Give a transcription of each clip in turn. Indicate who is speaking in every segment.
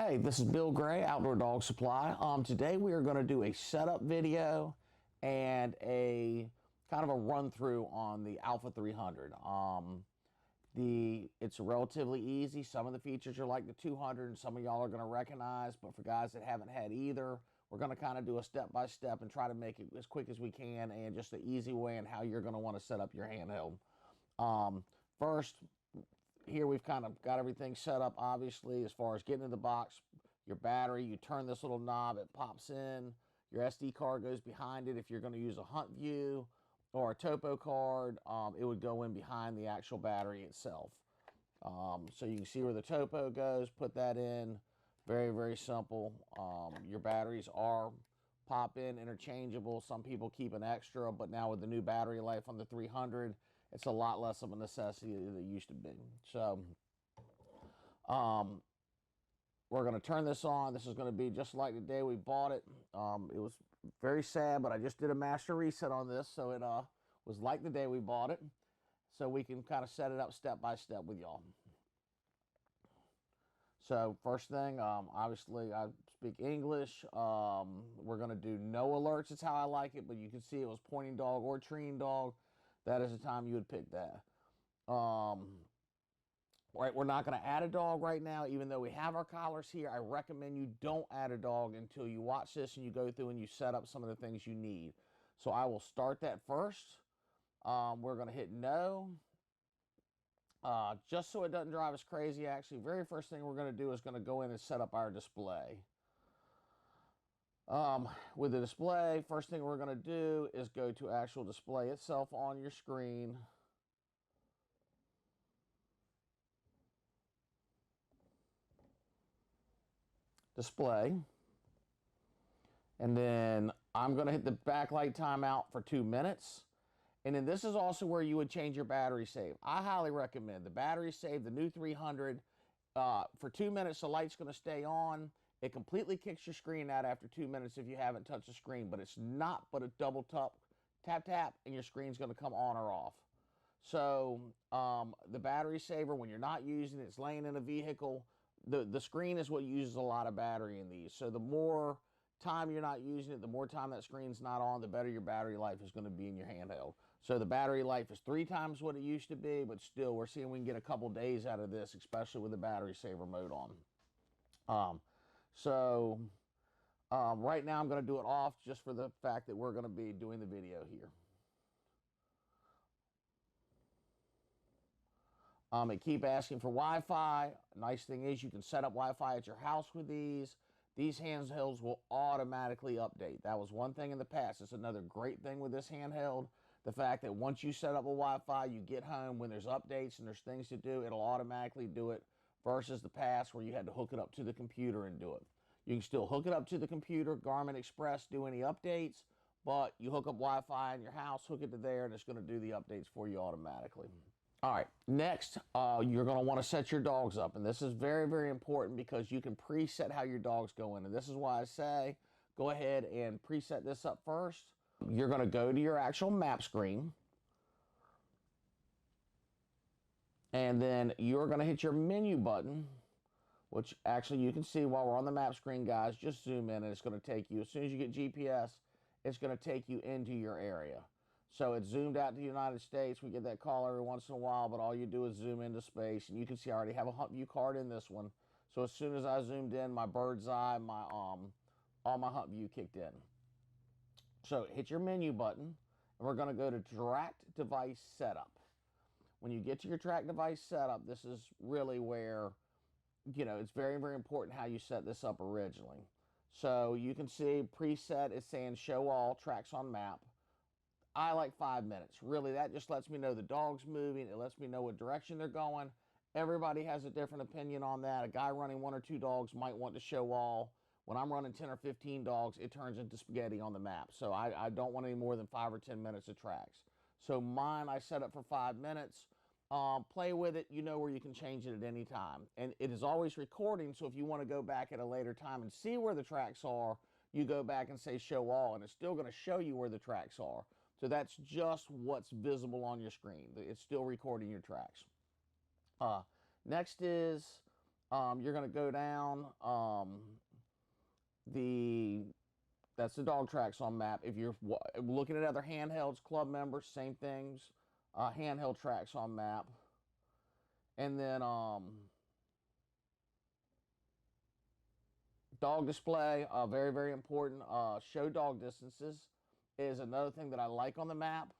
Speaker 1: Hey, this is Bill Gray, Outdoor Dog Supply. Today we are going to do a setup video and a kind of a run through on the Alpha 300. It's relatively easy. Some of the features are like the 200 and some of y'all are going to recognize, but for guys that haven't had either, we're going to kind of do a step-by-step and try to make it as quick as we can and just the easy way and how you're going to want to set up your handheld. First, here we've kind of got everything set up, obviously, as far as getting in the box, your battery, you turn this little knob, it pops in, your SD card goes behind it. If you're going to use a hunt view or a topo card, it would go in behind the actual battery itself. So you can see where the topo goes, put that in, very, very simple. Your batteries are pop-in interchangeable. Some people keep an extra, but now with the new battery life on the 300, it's a lot less of a necessity than it used to be. So we're going to turn this on. This is going to be just like the day we bought it. It was very sad, but I just did a master reset on this, so it was like the day we bought it. So we can kind of set it up step by step with y'all. So first thing, obviously I speak English. We're going to do no alerts. It's how I like it, but you can see it was pointing dog or treeing dog. That is the time you would pick that. Right, we're not going to add a dog right now, even though we have our collars here. I recommend you don't add a dog until you watch this and you go through and you set up some of the things you need. So I will start that first. We're going to hit no. Just so it doesn't drive us crazy, actually, very first thing we're going to do is going to go in and set up our display. With the display, first thing we're going to do is go to actual display itself on your screen. Display. And then I'm going to hit the backlight timeout for 2 minutes. And then this is also where you would change your battery save. I highly recommend the battery save, the new 300. For 2 minutes, the light's going to stay on. It completely kicks your screen out after 2 minutes if you haven't touched the screen, but it's not but a double tap, and your screen's going to come on or off. So the battery saver, when you're not using it, it's laying in a vehicle, the screen is what uses a lot of battery in these. So the more time you're not using it, the more time that screen's not on, the better your battery life is going to be in your handheld. So the battery life is 3 times what it used to be, but still we're seeing we can get a couple days out of this, especially with the battery saver mode on. Right now I'm going to do it off just for the fact that we're going to be doing the video here. It keep asking for Wi-Fi. Nice thing is you can set up Wi-Fi at your house with these. These handhelds will automatically update. That was one thing in the past. It's another great thing with this handheld. The fact that once you set up a Wi-Fi, you get home, when there's updates and there's things to do, it'll automatically do it, versus the past where you had to hook it up to the computer and do it. You can still hook it up to the computer, Garmin Express, do any updates, but you hook up Wi-Fi in your house, hook it to there, and it's going to do the updates for you automatically. All right, next, you're going to want to set your dogs up. And this is very, very important because you can preset how your dogs go in. And this is why I say go ahead and preset this up first. You're going to go to your actual map screen. And then you're going to hit your menu button, which actually you can see while we're on the map screen, guys. Just zoom in and it's going to take you, as soon as you get GPS, it's going to take you into your area. So it's zoomed out to the United States. We get that call every once in a while, but all you do is zoom into space. And you can see I already have a hunt view card in this one. So as soon as I zoomed in, my bird's eye, all my hunt view kicked in. So hit your menu button, and we're going to go to tracked device setup. When you get to your tracked device setup, this is really where, you know, it's very, very important how you set this up originally. So you can see preset is saying show all tracks on map. I like 5 minutes. Really, that just lets me know the dog's moving. It lets me know what direction they're going. Everybody has a different opinion on that. A guy running 1 or 2 dogs might want to show all. When I'm running 10 or 15 dogs, it turns into spaghetti on the map. So I don't want any more than 5 or 10 minutes of tracks. So mine, I set up for 5 minutes. Play with it. You know where you can change it at any time. And it is always recording, so if you want to go back at a later time and see where the tracks are, you go back and say show all, and it's still going to show you where the tracks are. So that's just what's visible on your screen. It's still recording your tracks. Next is You're going to go down the that's the dog tracks on map. If you're looking at other handhelds, club members, same things, handheld tracks on map. And then dog display, very, very important. Show dog distances is another thing that I like on the map.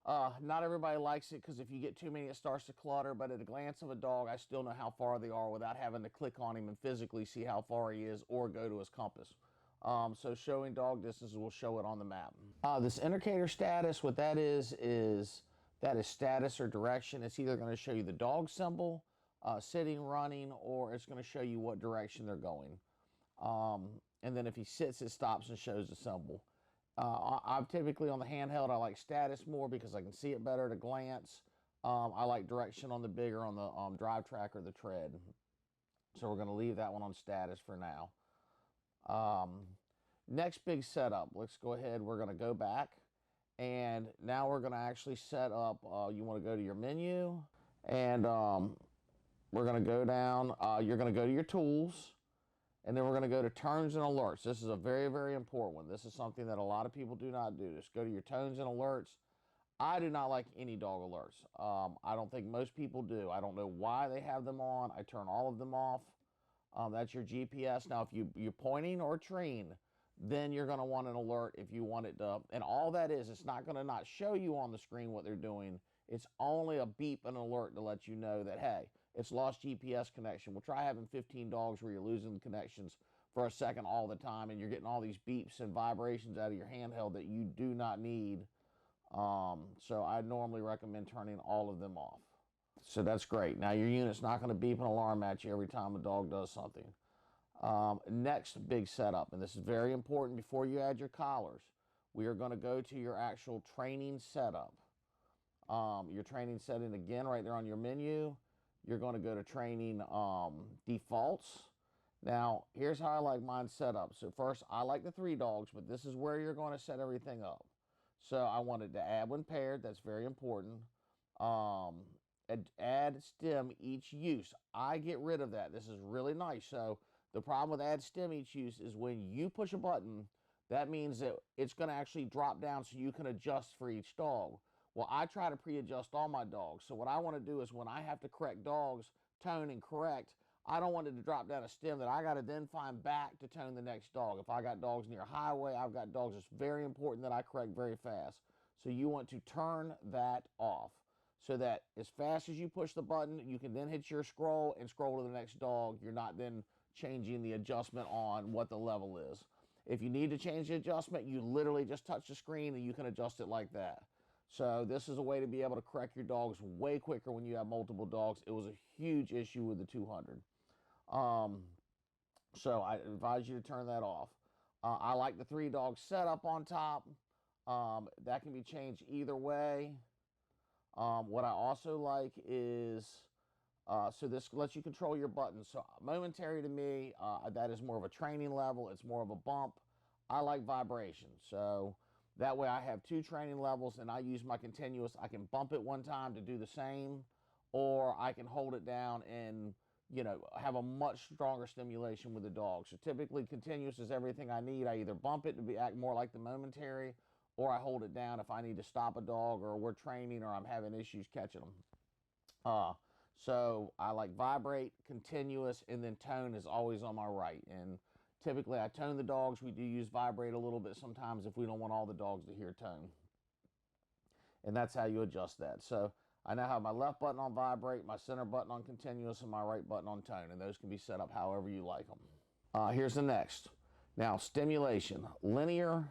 Speaker 1: Not everybody likes it because if you get too many, it starts to clutter. But at a glance of a dog, I still know how far they are without having to click on him and physically see how far he is or go to his compass. So showing dog distances will show it on the map. This indicator status, what that is that is status or direction. It's either going to show you the dog symbol, sitting, running, or it's going to show you what direction they're going. And then if he sits, it stops and shows the symbol. I'm typically on the handheld. I like status more because I can see it better at a glance. I like direction on the bigger, on the drive track or the tread. So we're going to leave that one on status for now. Next big setup. Let's go ahead. We're going to go back. And now we're going to actually set up. You want to go to your menu. And we're going to go down. You're going to go to your tools. And then we're going to go to tones and alerts. This is a very, very important one. This is something that a lot of people do not do. Just go to your tones and alerts. I do not like any dog alerts. I don't think most people do. I don't know why they have them on. I turn all of them off. That's your GPS. Now, if you're pointing or treeing, then you're going to want an alert if you want it to. And all that is, it's not going to not show you on the screen what they're doing. It's only a beep and alert to let you know that, hey, it's lost GPS connection. Well, try having 15 dogs where you're losing connections for a second all the time and you're getting all these beeps and vibrations out of your handheld that you do not need. So I normally recommend turning all of them off. So that's great. Now your unit's not going to beep an alarm at you every time a dog does something. Next big setup, and this is very important before you add your collars, we are going to go to your actual training setup. Your training setting again right there on your menu. You're going to go to training defaults. Now, here's how I like mine set up. So first, I like the 3 dogs, but this is where you're going to set everything up. So I wanted to add when paired. That's very important. Add stem each use. I get rid of that. This is really nice. So the problem with add stem each use is when you push a button, that means that it's going to actually drop down so you can adjust for each dog. Well, I try to pre-adjust all my dogs. So what I want to do is when I have to correct dogs, tone and correct, I don't want it to drop down a stem that I got to then find back to tone the next dog. If I got dogs near a highway, I've got dogs that's very important that I correct very fast. So you want to turn that off so that as fast as you push the button, you can then hit your scroll and scroll to the next dog. You're not then changing the adjustment on what the level is. If you need to change the adjustment, you literally just touch the screen and you can adjust it like that. So this is a way to be able to correct your dogs way quicker when you have multiple dogs. It was a huge issue with the 200. So I advise you to turn that off. I like the 3 dog setup on top. That can be changed either way. What I also like is, so this lets you control your buttons. So momentary to me, that is more of a training level. It's more of a bump. I like vibration. So that way I have 2 training levels and I use my continuous. I can bump it one time to do the same, or I can hold it down and, you know, have a much stronger stimulation with the dog. So typically continuous is everything I need. I either bump it to act more like the momentary, or I hold it down if I need to stop a dog or we're training or I'm having issues catching them. So I like vibrate, continuous, and then tone is always on my right. And typically I tone the dogs. We do use vibrate a little bit sometimes if we don't want all the dogs to hear tone. And that's how you adjust that. So I now have my left button on vibrate, my center button on continuous, and my right button on tone. And those can be set up however you like them. Here's the next. Now, stimulation, linear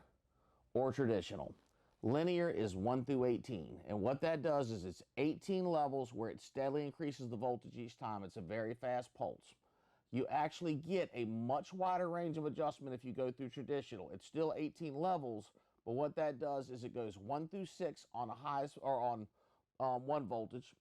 Speaker 1: or traditional. Linear is 1 through 18. And what that does is it's 18 levels where it steadily increases the voltage each time. It's a very fast pulse. You actually get a much wider range of adjustment if you go through traditional. It's still 18 levels, but what that does is it goes 1 through 6 on a highest, or on 1 voltage,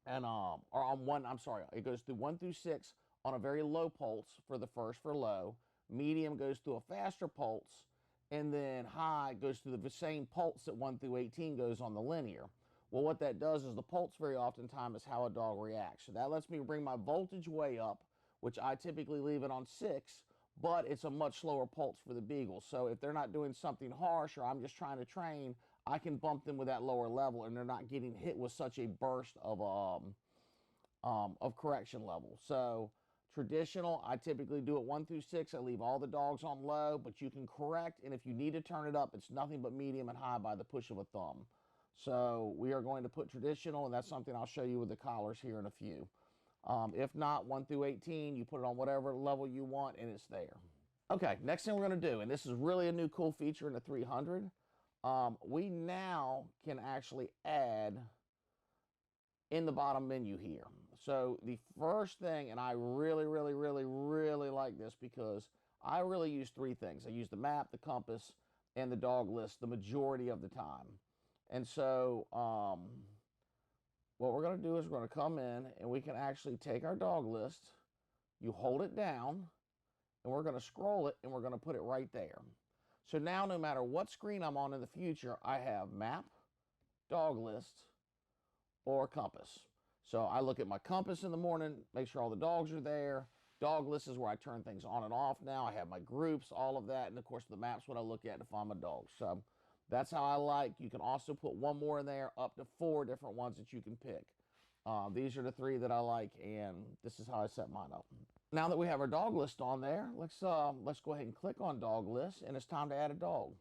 Speaker 1: and or on one, I'm sorry, it goes through 1 through 6 on a very low pulse for the first for low. Medium goes through a faster pulse, and then high goes through the same pulse that 1 through 18 goes on the linear. Well, what that does is the pulse very oftentimes is how a dog reacts. So that lets me bring my voltage way up, which I typically leave it on 6, but it's a much slower pulse for the beagle. So if they're not doing something harsh or I'm just trying to train, I can bump them with that lower level and they're not getting hit with such a burst of correction level. So traditional, I typically do it 1 through 6. I leave all the dogs on low, but you can correct, and if you need to turn it up, it's nothing but medium and high by the push of a thumb. So we are going to put traditional, and that's something I'll show you with the collars here in a few. If not, 1 through 18, you put it on whatever level you want, and it's there. Okay, next thing we're going to do, and this is really a new cool feature in the 300, we now can actually add in the bottom menu here. So the first thing, and I really like this because I really use 3 things. I use the map, the compass, and the dog list the majority of the time. And so what we're going to do is we're going to come in and we can actually take our dog list, you hold it down, and we're going to scroll it and we're going to put it right there. So now no matter what screen I'm on in the future, I have map, dog list, or compass. So I look at my compass in the morning, make sure all the dogs are there. Dog list is where I turn things on and off now. I have my groups, all of that. And of course the map's what I look at to find my dogs. So that's how I like. You can also put one more in there, up to 4 different ones that you can pick. These are the 3 that I like, and this is how I set mine up. Now that we have our dog list on there, let's go ahead and click on dog list, and it's time to add a dog.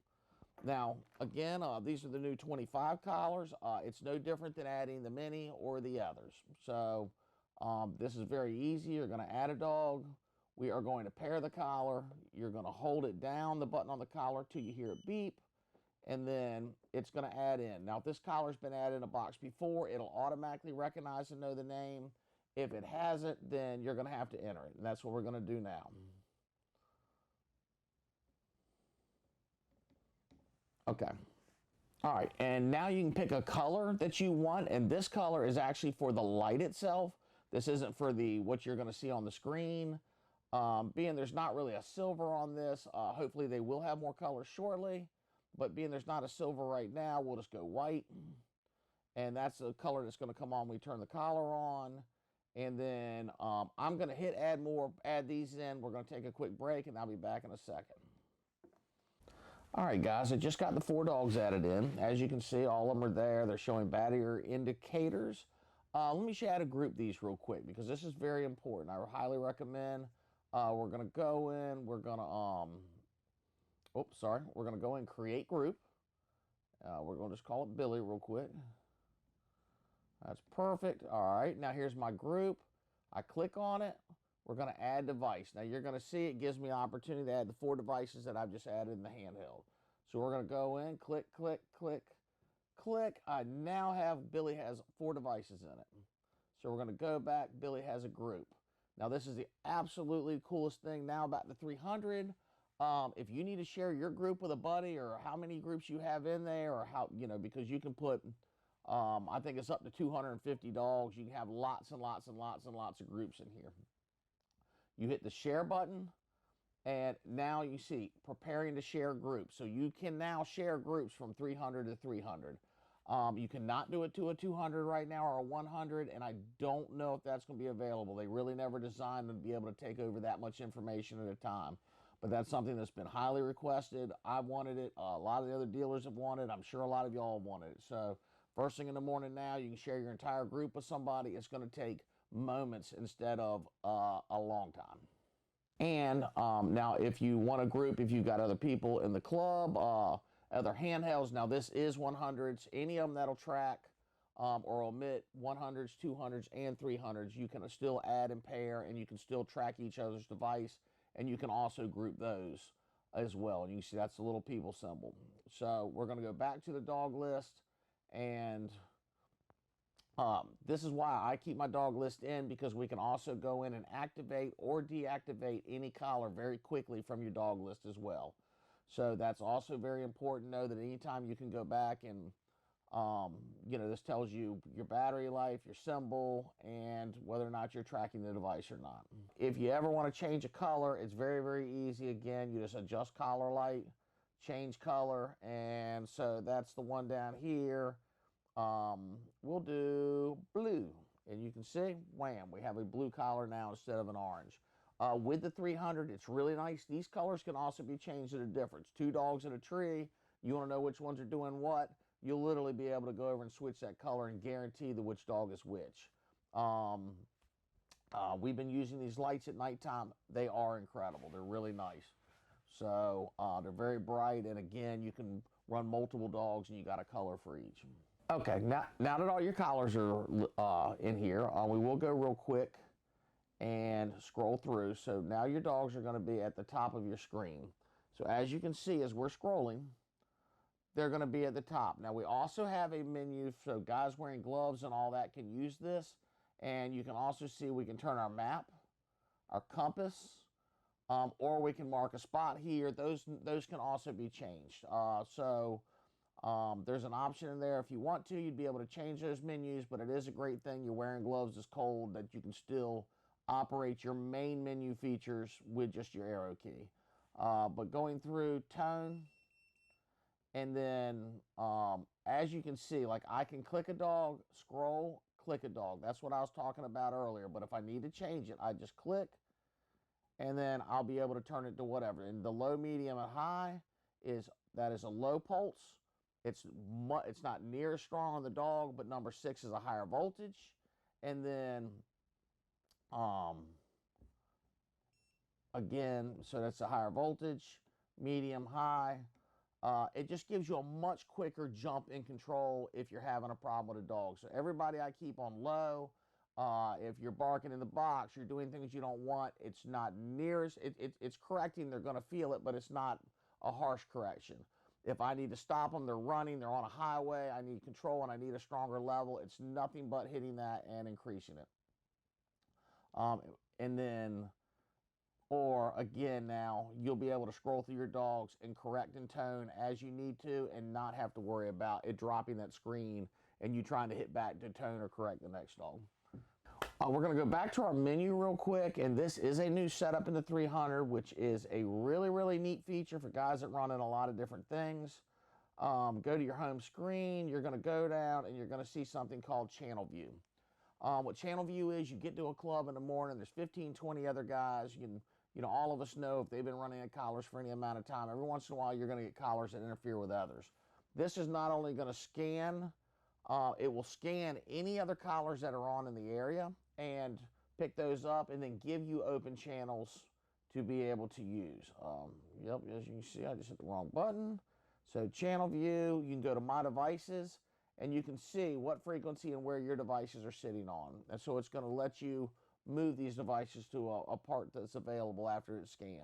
Speaker 1: Now, again, these are the new 25 collars. It's no different than adding the mini or the others. So this is very easy. You're going to add a dog. We are going to pair the collar. You're going to hold it down, the button on the collar, till you hear it beep, and then it's going to add in. Now, if this collar's been added in a box before, it'll automatically recognize and know the name. If it hasn't, then you're going to have to enter it, and that's what we're going to do now. Okay. All right, and now you can pick a color that you want, and this color is actually for the light itself. This isn't for the what you're going to see on the screen. Being there's not really a silver on this, hopefully they will have more colors shortly, but being there's not a silver right now, we'll just go white, and that's the color that's going to come on when we turn the collar on. And then I'm going to hit add these in. We're going to take a quick break, and I'll be back in a second. All right, guys, I just got the 4 dogs added in. As you can see, all of them are there. They're showing barrier indicators. Let me show you how to group these real quick because this is very important. I highly recommend. We're going to go in. We're going to, we're going to go in create group. We're going to just call it Billy real quick. That's perfect. All right, now here's my group. I click on it. We're going to add device. Now you're going to see it gives me an opportunity to add the 4 devices that I've just added in the handheld. So we're going to go in, click, click, click, click. I now have Billy has 4 devices in it. So we're going to go back. Billy has a group. Now this is the absolutely coolest thing now about the 300. If you need to share your group with a buddy or how many groups you have in there or how, because you can put, I think it's up to 250 dogs. You can have lots and lots and lots and lots of groups in here. You hit the share button, and now you see preparing to share groups. So you can now share groups from 300 to 300. You cannot do it to a 200 right now or a 100, and I don't know if that's going to be available. They really never designed to be able to take over that much information at a time. But that's something that's been highly requested. I wanted it. A lot of the other dealers have wanted it. I'm sure a lot of y'all have wanted it. So first thing in the morning now, you can share your entire group with somebody. It's going to take moments instead of a long time. And now if you want a group, if you've got other people in the club, other handhelds, now this is 100s, any of them that'll track or omit 100s, 200s, and 300s, you can still add and pair, and you can still track each other's device, and you can also group those as well. And you can see that's the little people symbol. So we're going to go back to the dog list, and this is why I keep my dog list in, because we can also go in and activate or deactivate any collar very quickly from your dog list as well. So that's also very important to know that anytime you can go back and, this tells you your battery life, your symbol, and whether or not you're tracking the device or not. If you ever want to change a color, it's very easy. Again, you just adjust collar light, change color, and so that's the one down here. We'll do blue. And you can see, wham, we have a blue collar now instead of an orange. With the 300, it's really nice. These colors can also be changed at a difference. Two dogs in a tree, you want to know which ones are doing what, you'll literally be able to go over and switch that color and guarantee that which dog is which. We've been using these lights at nighttime. They are incredible. They're really nice. So they're very bright, and again, you can run multiple dogs, and you got a color for each. Okay, now that all your collars are in here, we will go real quick and scroll through. So now your dogs are going to be at the top of your screen. So as you can see, as we're scrolling, they're going to be at the top. Now we also have a menu, so guys wearing gloves and all that can use this. And you can also see we can turn our map, our compass, or we can mark a spot here. Those can also be changed. There's an option in there. If you want to, you'd be able to change those menus, but it is a great thing. You're wearing gloves, it's cold, that you can still operate your main menu features with just your arrow key. But going through tone, and then as you can see, like I can click a dog, scroll, click a dog. That's what I was talking about earlier. But if I need to change it, I just click, and then I'll be able to turn it to whatever. And the low, medium, and high that is a low pulse. It's not near as strong on the dog, but number 6 is a higher voltage. And then again, so that's a higher voltage, medium, high. It just gives you a much quicker jump in control if you're having a problem with a dog. So everybody I keep on low. If you're barking in the box, you're doing things you don't want, it's not near as, it's correcting, they're going to feel it, but it's not a harsh correction. If I need to stop them, they're running, they're on a highway, I need control and I need a stronger level, it's nothing but hitting that and increasing it. And then, or again, now you'll be able to scroll through your dogs and correct in tone as you need to and not have to worry about it dropping that screen and you trying to hit back to tone or correct the next dog. We're going to go back to our menu real quick, and this is a new setup in the 300, which is a really, really neat feature for guys that run in a lot of different things. Go to your home screen, you're going to go down, and you're going to see something called Channel View. What Channel View is, you get to a club in the morning, there's 15, 20 other guys. All of us know if they've been running at collars for any amount of time, every once in a while you're going to get collars that interfere with others. This is not only going to scan, it will scan any other collars that are on in the area and pick those up and then give you open channels to be able to use. Yep, as you can see, I just hit the wrong button. So channel view, you can go to my devices and you can see what frequency and where your devices are sitting on. And so it's going to let you move these devices to a part that's available after it's scanned.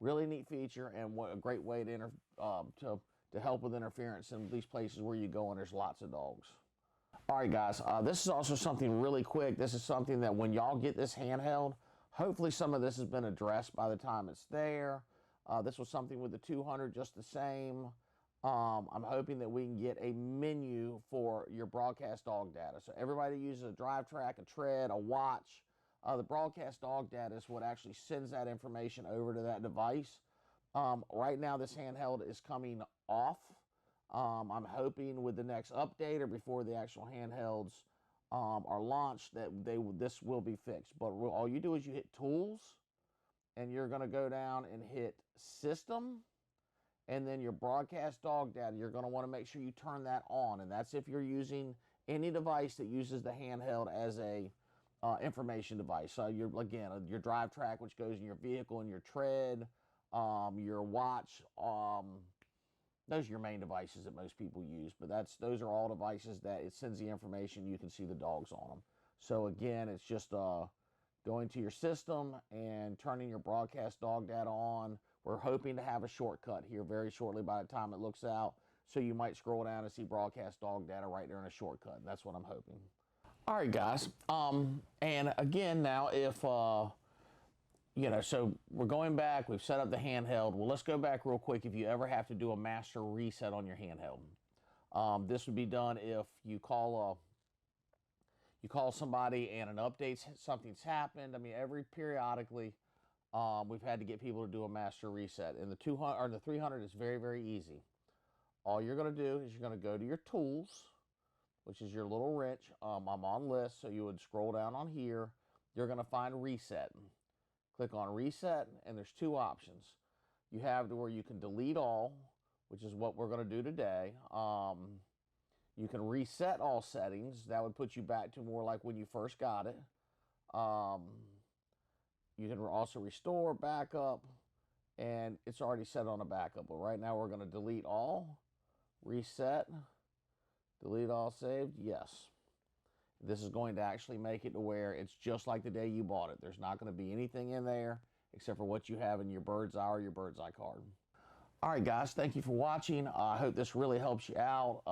Speaker 1: Really neat feature and what a great way to help with interference in these places where you go and there's lots of dogs. All right, guys, this is also something really quick. This is something that when y'all get this handheld, hopefully some of this has been addressed by the time it's there. This was something with the 200, just the same. I'm hoping that we can get a menu for your broadcast dog data. So everybody uses a drive track, a tread, a watch. The broadcast dog data is what actually sends that information over to that device. Right now, this handheld is coming off. I'm hoping with the next update or before the actual handhelds are launched that this will be fixed. But all you do is you hit Tools, and you're going to go down and hit System, and then your broadcast dog data. You're going to want to make sure you turn that on, and that's if you're using any device that uses the handheld as a information device. So your drive track, which goes in your vehicle, and your tread, your watch. Those are your main devices that most people use, but those are all devices that it sends the information. You can see the dogs on them. So again, it's just going to your system and turning your broadcast dog data on. We're hoping to have a shortcut here very shortly by the time it looks out. So you might scroll down and see broadcast dog data right there in a shortcut. That's what I'm hoping. All right, guys. And again, now if so we're going back, we've set up the handheld. Well, let's go back real quick if you ever have to do a master reset on your handheld. This would be done if you call somebody and an update, something's happened. I mean, periodically, we've had to get people to do a master reset. And the 200 or the 300 is very, very easy. all you're going to do is you're going to go to your tools, which is your little wrench. I'm on list, so you would scroll down on here. You're going to find reset. Click on reset, and there's two options. You have to where you can delete all, which is what we're going to do today. You can reset all settings. That would put you back to more like when you first got it. Um, you can also restore, backup, and it's already set on a backup. But right now we're going to delete all, reset, delete all saved, yes. This is going to actually make it to where it's just like the day you bought it. There's not going to be anything in there except for what you have in your bird's eye or your bird's eye card. All right, guys, thank you for watching. I hope this really helps you out.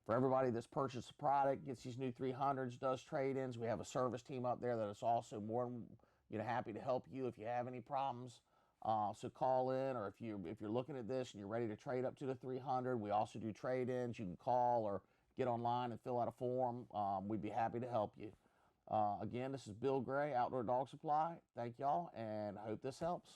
Speaker 1: For everybody that's purchased a product, gets these new 300s, does trade-ins, we have a service team up there that is also more than happy to help you if you have any problems. So call in, or if you're looking at this and you're ready to trade up to the 300, we also do trade-ins. You can call or get online and fill out a form. We'd be happy to help you. Again, this is Bill Gray, Outdoor Dog Supply. Thank y'all, and I hope this helps.